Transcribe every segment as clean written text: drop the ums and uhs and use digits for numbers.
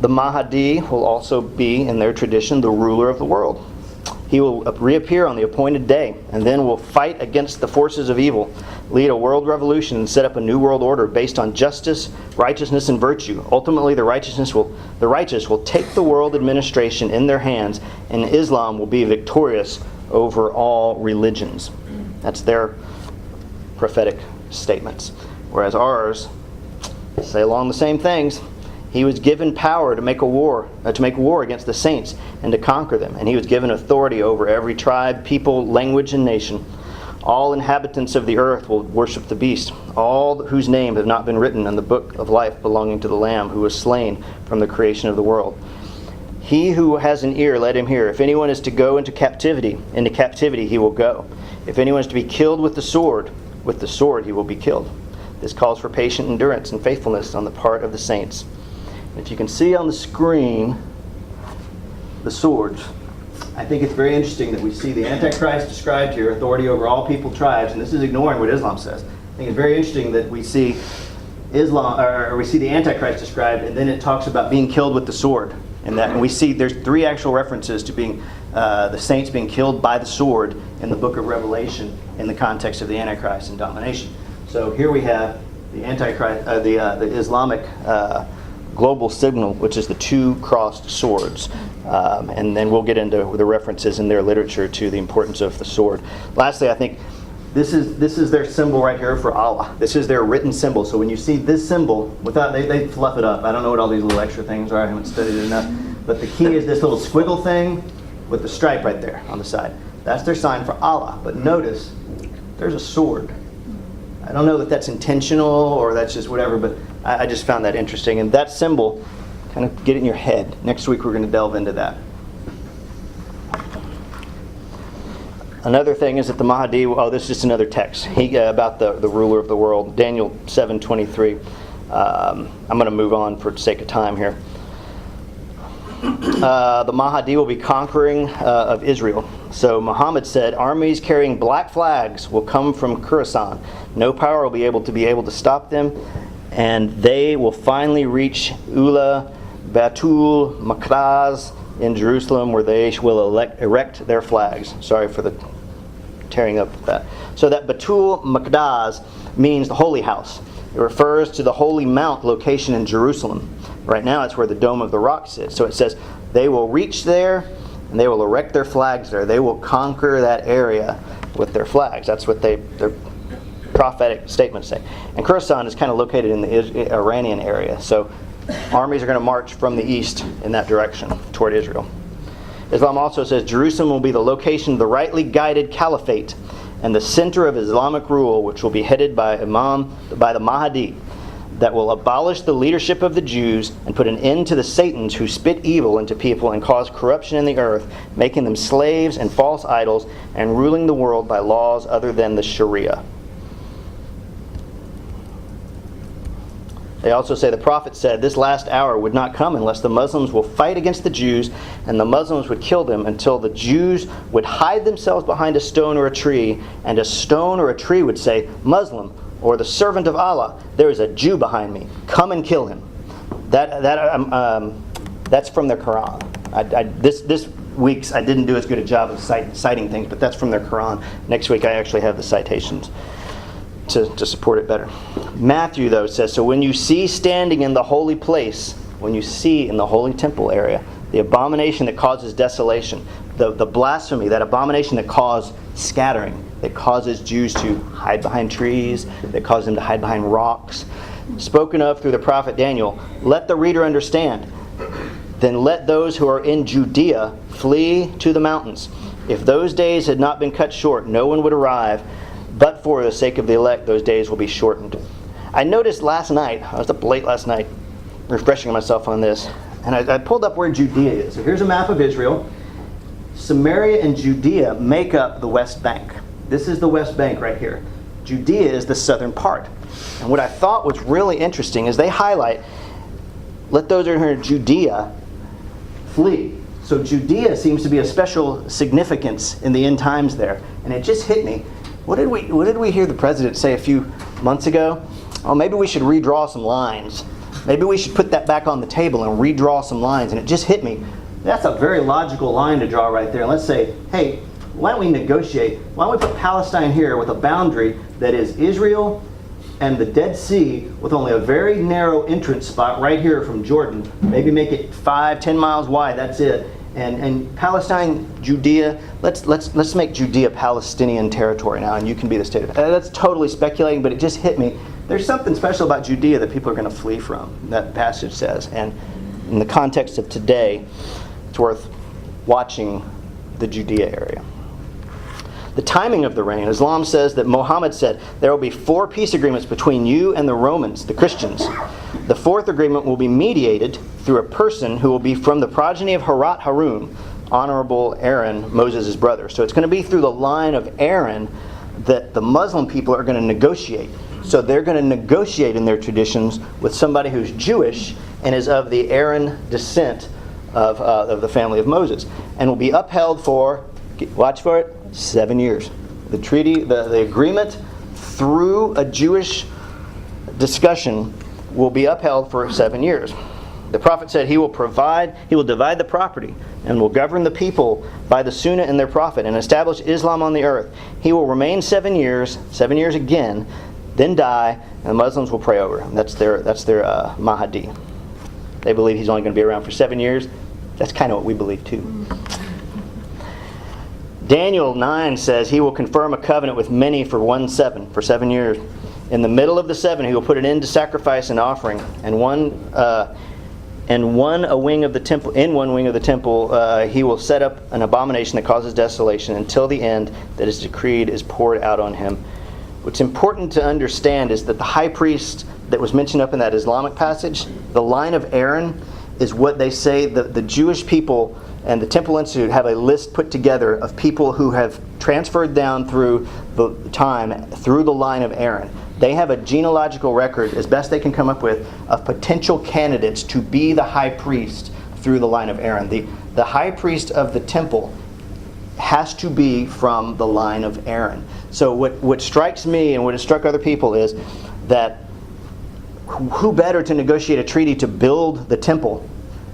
The Mahdi will also be, in their tradition, the ruler of the world. He will reappear on the appointed day and then will fight against the forces of evil, lead a world revolution, and set up a new world order based on justice, righteousness, and virtue. Ultimately, the righteous will take the world administration in their hands, and Islam will be victorious over all religions. That's their prophetic statements. Whereas ours say along the same things. He was given power to make war against the saints and to conquer them. And he was given authority over every tribe, people, language, and nation. All inhabitants of the earth will worship the beast, all whose name have not been written in the book of life belonging to the Lamb who was slain from the creation of the world. He who has an ear, let him hear. If anyone is to go into captivity he will go. If anyone is to be killed with the sword he will be killed. This calls for patient endurance and faithfulness on the part of the saints. If you can see on the screen the swords, I think it's very interesting that we see the Antichrist described here, authority over all people, tribes, and this is ignoring what Islam says. I think it's very interesting that we see we see the Antichrist described, and then it talks about being killed with the sword. And we see there's 3 actual references to being the saints being killed by the sword in the book of Revelation in the context of the Antichrist and domination. So here we have the Antichrist, the Islamic global signal, which is the 2 crossed swords. And then we'll get into the references in their literature to the importance of the sword. Lastly, I think this is their symbol right here for Allah. This is their written symbol. So when you see this symbol, they fluff it up. I don't know what all these little extra things are. I haven't studied it enough. But the key is this little squiggle thing with the stripe right there on the side. That's their sign for Allah. But notice, there's a sword. I don't know that that's intentional or that's just whatever, but I just found that interesting. And that symbol, kind of get it in your head. Next week we're going to delve into that. Another thing is that the Mahdi, this is just another text about the ruler of the world, Daniel 7:23. I'm going to move on for the sake of time here. The Mahdi will be conquering of Israel. So Muhammad said, armies carrying black flags will come from Khorasan. No power will be able to stop them, and they will finally reach Ula, Batul, Makraz in Jerusalem, where they will erect their flags. Sorry for the tearing up of that. So that Batul Makdaz means the holy house. It refers to the holy mount location in Jerusalem. Right now it's where the Dome of the Rock sits. So it says they will reach there and they will erect their flags there. They will conquer that area with their flags. That's what their prophetic statements say. And Khorasan is kind of located in the Iranian area. So armies are going to march from the east in that direction toward Israel. Islam also says Jerusalem will be the location of the rightly guided caliphate and the center of Islamic rule, which will be headed by the Mahdi, that will abolish the leadership of the Jews and put an end to the Satans who spit evil into people and cause corruption in the earth, making them slaves and false idols, and ruling the world by laws other than the Sharia. They also say the prophet said this last hour would not come unless the Muslims will fight against the Jews, and the Muslims would kill them until the Jews would hide themselves behind a stone or a tree, and a stone or a tree would say, Muslim, or the servant of Allah, there is a Jew behind me. Come and kill him. That's from their Quran. This week's I didn't do as good a job of citing things, but that's from their Quran. Next week I actually have the citations to support it better. Matthew, though, says, so when you see standing in the holy place, when you see in the holy temple area, the abomination that causes desolation, the blasphemy, that abomination that caused scattering, that causes Jews to hide behind trees, that causes them to hide behind rocks, spoken of through the prophet Daniel, let the reader understand. Then let those who are in Judea flee to the mountains. If those days had not been cut short, no one would arrive, but for the sake of the elect, those days will be shortened. I noticed last night, I was up late last night, refreshing myself on this, and I pulled up where Judea is. So here's a map of Israel. Samaria and Judea make up the West Bank. This is the West Bank right here. Judea is the southern part. And what I thought was really interesting is they highlight, let those who are in Judea flee. So Judea seems to be a special significance in the end times there. And it just hit me. What did we hear the president say a few months ago? Oh, maybe we should redraw some lines maybe we should put that back on the table and redraw some lines. And it just hit me. That's a very logical line to draw right there. And let's say, hey, why don't we negotiate? Why don't we put Palestine here with a boundary that is Israel and the Dead Sea with only a very narrow entrance spot right here from Jordan. Maybe make it 5-10 miles wide, that's it. And Palestine, Judea, let's make Judea Palestinian territory now, and you can be the state of... That's totally speculating, but it just hit me. There's something special about Judea that people are going to flee from, that passage says. And in the context of today, it's worth watching the Judea area. The timing of the reign. Islam says that Muhammad said, there will be 4 peace agreements between you and the Romans, the Christians. The 4th agreement will be mediated through a person who will be from the progeny of Harun, honorable Aaron, Moses' brother. So it's going to be through the line of Aaron that the Muslim people are going to negotiate. So they're going to negotiate in their traditions with somebody who's Jewish and is of the Aaron descent of the family of Moses, and will be upheld for, watch for it, 7 years. The treaty, the agreement through a Jewish discussion will be upheld for 7 years. The prophet said he will divide the property and will govern the people by the Sunnah and their prophet and establish Islam on the earth. He will remain 7 years again, then die, and the Muslims will pray over him. That's their Mahdi. They believe he's only going to be around for 7 years. That's kind of what we believe too. Daniel 9 says he will confirm a covenant with many for 7 years. In the middle of the 7, he will put an end to sacrifice and offering, and in one wing of the temple, he will set up an abomination that causes desolation until the end that is decreed is poured out on him. What's important to understand is that the high priest that was mentioned up in that Islamic passage, the line of Aaron, is what they say the Jewish people and the Temple Institute have a list put together of people who have transferred down through the time through the line of Aaron. They have a genealogical record, as best they can come up with, of potential candidates to be the high priest through the line of Aaron. The high priest of the temple has to be from the line of Aaron. So what strikes me and what has struck other people is that who better to negotiate a treaty to build the temple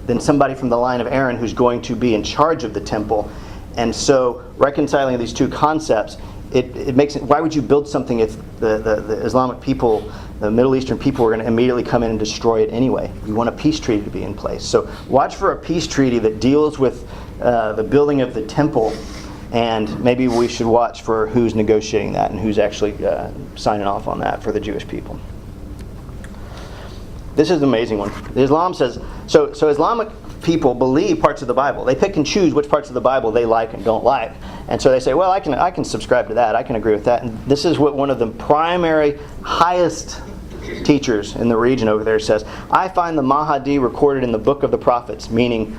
than somebody from the line of Aaron who's going to be in charge of the temple. And so reconciling these two concepts, it makes it, why would you build something if the Islamic people, the Middle Eastern people, are going to immediately come in and destroy it anyway? You want a peace treaty to be in place. So watch for a peace treaty that deals with the building of the temple, and maybe we should watch for who's negotiating that and who's actually signing off on that for the Jewish people. This is an amazing one. Islam says, so Islamic people believe parts of the Bible. They pick and choose which parts of the Bible they like and don't like. And so they say, well, I can subscribe to that. I can agree with that. And this is what one of the primary highest teachers in the region over there says. I find the Mahdi recorded in the book of the prophets, meaning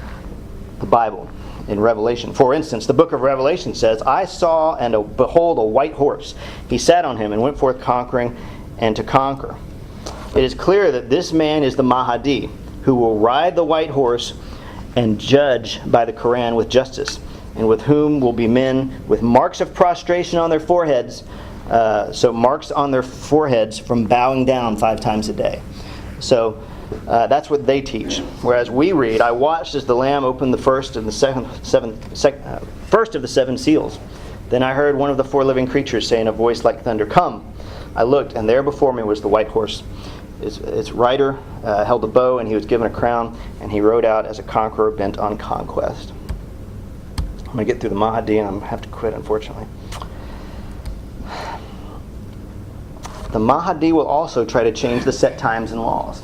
the Bible in Revelation. For instance, the book of Revelation says, I saw and behold a white horse. He sat on him and went forth conquering and to conquer. It is clear that this man is the Mahdi, who will ride the white horse and judge by the Quran with justice, and with whom will be men with marks of prostration on their foreheads, so marks on their foreheads from bowing down 5 times a day. So that's what they teach. Whereas we read, I watched as the Lamb opened the first of the seven seals. Then I heard one of the 4 living creatures say in a voice like thunder, Come! I looked, and there before me was the white horse. Its rider held a bow, and he was given a crown, and he rode out as a conqueror bent on conquest. I'm going to get through the Mahdi, and I'm going to have to quit, unfortunately. The Mahdi will also try to change the set times and laws.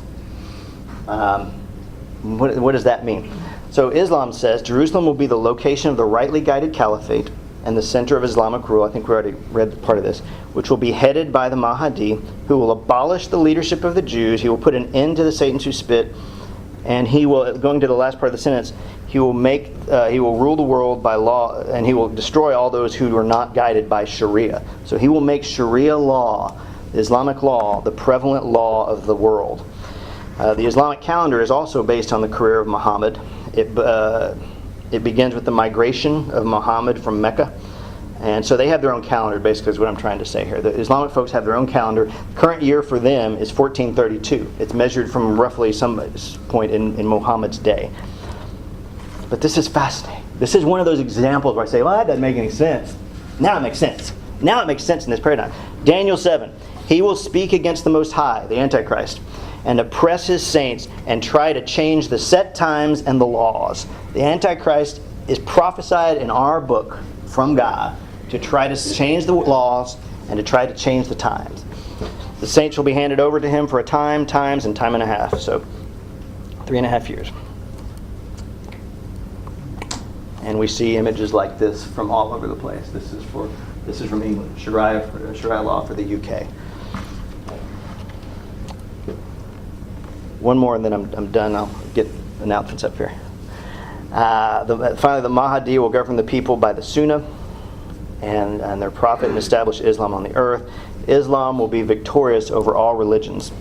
What does that mean? So Islam says Jerusalem will be the location of the rightly guided caliphate and the center of Islamic rule. I think we already read part of this, which will be headed by the Mahdi, who will abolish the leadership of the Jews. He will put an end to the Satans who spit, and he will, going to the last part of the sentence, he will rule the world by law, and he will destroy all those who are not guided by Sharia. So he will make Sharia law, the Islamic law, the prevalent law of the world. The Islamic calendar is also based on the career of Muhammad. It begins with the migration of Muhammad from Mecca, And so they have their own calendar, basically, is what I'm trying to say here. The Islamic folks have their own calendar. Current year for them is 1432. It's measured from roughly some point in Muhammad's day. But this is fascinating. This is one of those examples where I say, well, that doesn't make any sense. Now it makes sense. Now it makes sense in this paradigm. Daniel 7. He will speak against the Most High, the Antichrist, and oppress his saints and try to change the set times and the laws. The Antichrist is prophesied in our book from God to try to change the laws and to try to change the times. The saints will be handed over to him for a time, times, and time and a half. So 3.5 years. And we see images like this from all over the place. This is from England, Sharia law for the UK. One more and then I'm done. I'll get announcements up here. Finally, the Mahdi will govern the people by the Sunnah and their prophet and establish Islam on the earth. Islam will be victorious over all religions.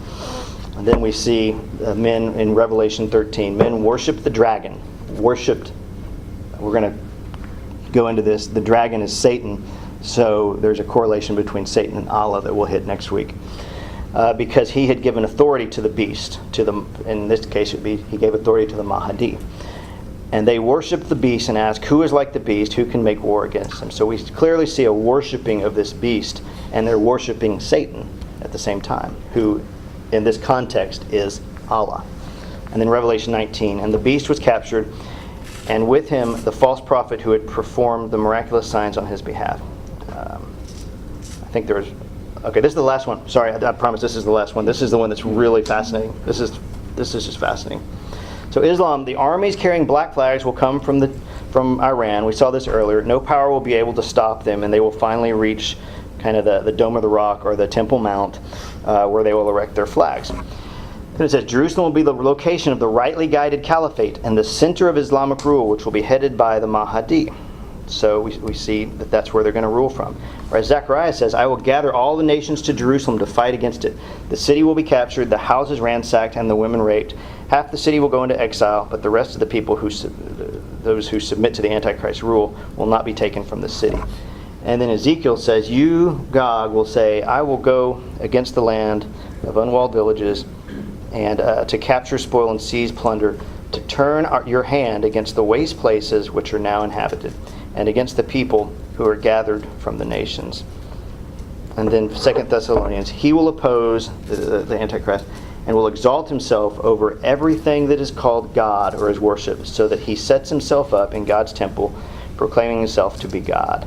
And then we see men in Revelation 13. Men worship the dragon. Worshipped. We're going to go into this. The dragon is Satan. So there's a correlation between Satan and Allah that we'll hit next week. Because he had given authority to the beast. In this case, he gave authority to the Mahdi. And they worship the beast and ask, who is like the beast? Who can make war against him? So we clearly see a worshiping of this beast, and they're worshiping Satan at the same time, who in this context is Allah. And then Revelation 19, and the beast was captured, and with him the false prophet who had performed the miraculous signs on his behalf. I think there was... Okay, this is the last one. Sorry, I promise this is the last one. This is the one that's really fascinating. This is just fascinating. So Islam, the armies carrying black flags will come from Iran. We saw this earlier. No power will be able to stop them, and they will finally reach kind of the Dome of the Rock or the Temple Mount, where they will erect their flags. And it says, Jerusalem will be the location of the rightly guided caliphate and the center of Islamic rule, which will be headed by the Mahdi. So we see that that's where they're going to rule from. Whereas Zechariah says, I will gather all the nations to Jerusalem to fight against it. The city will be captured, the houses ransacked, and the women raped. Half the city will go into exile, but the rest of the people, those who submit to the Antichrist rule, will not be taken from the city. And then Ezekiel says, you, Gog, will say, I will go against the land of unwalled villages, and to capture, spoil, and seize plunder, to turn your hand against the waste places which are now inhabited, and against the people who are gathered from the nations. And then 2 Thessalonians, he will oppose the Antichrist and will exalt himself over everything that is called God or is worshipped, so that he sets himself up in God's temple, proclaiming himself to be God.